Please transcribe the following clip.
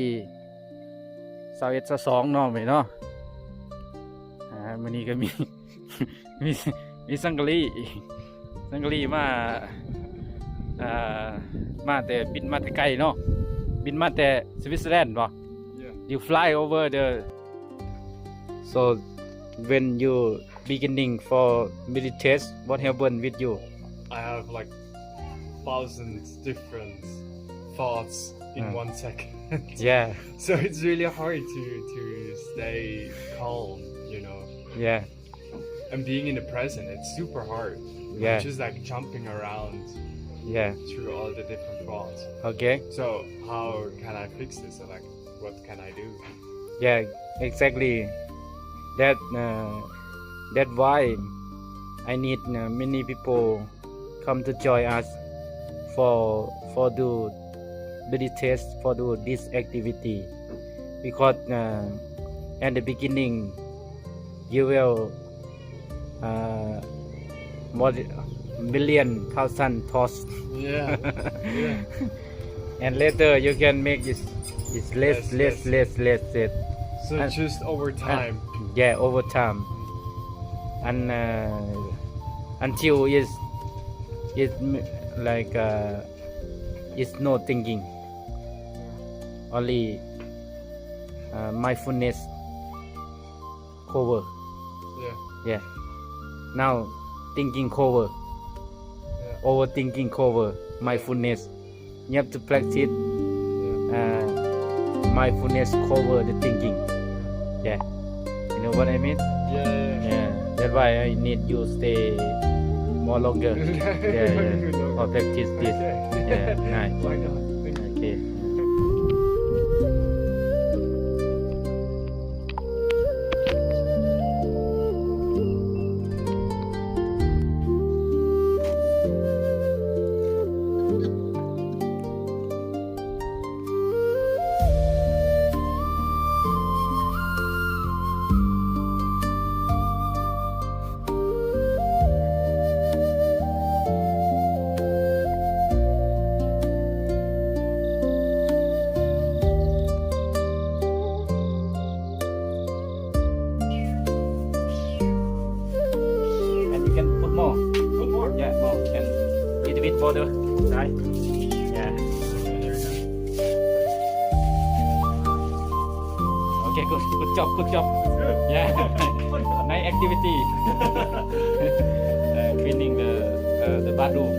ที่21-22เนาะแม่เนาะมื้อนี้ก็มี มีสังกะลีมาแต่บินมาแต่ไกลเนาะบินมาแต่สวิตเซอร์แลนด์บ่ You fly over the so when you beginning for military test what happened with you I have like thousands different thoughts in 1 second. Yeah So it's really hard to stay calm, you know. Yeah And being in the present, it's super hard. Yeah. Just like jumping around Yeah through all the different thoughts. Okay So how can I fix this? Or like, what can I do? Yeah exactly that why I need many people come to join us for do military test for do this activity because at the beginning you will more million thousand thoughts Yeah. and later you can make it less So just over time. Yeah over time and until is like it's no thinking only mindfulness cover Yeah. now thinking cover overthinking cover mindfulness you have to practice mindfulness cover the thinking yeah you know what I mean Yeah. that's why I need you stay more longer yeah for practice this yeah nice Why not? okay more yeah more and little bit further right yeah okay good job yeah nice activity cleaning the bathroom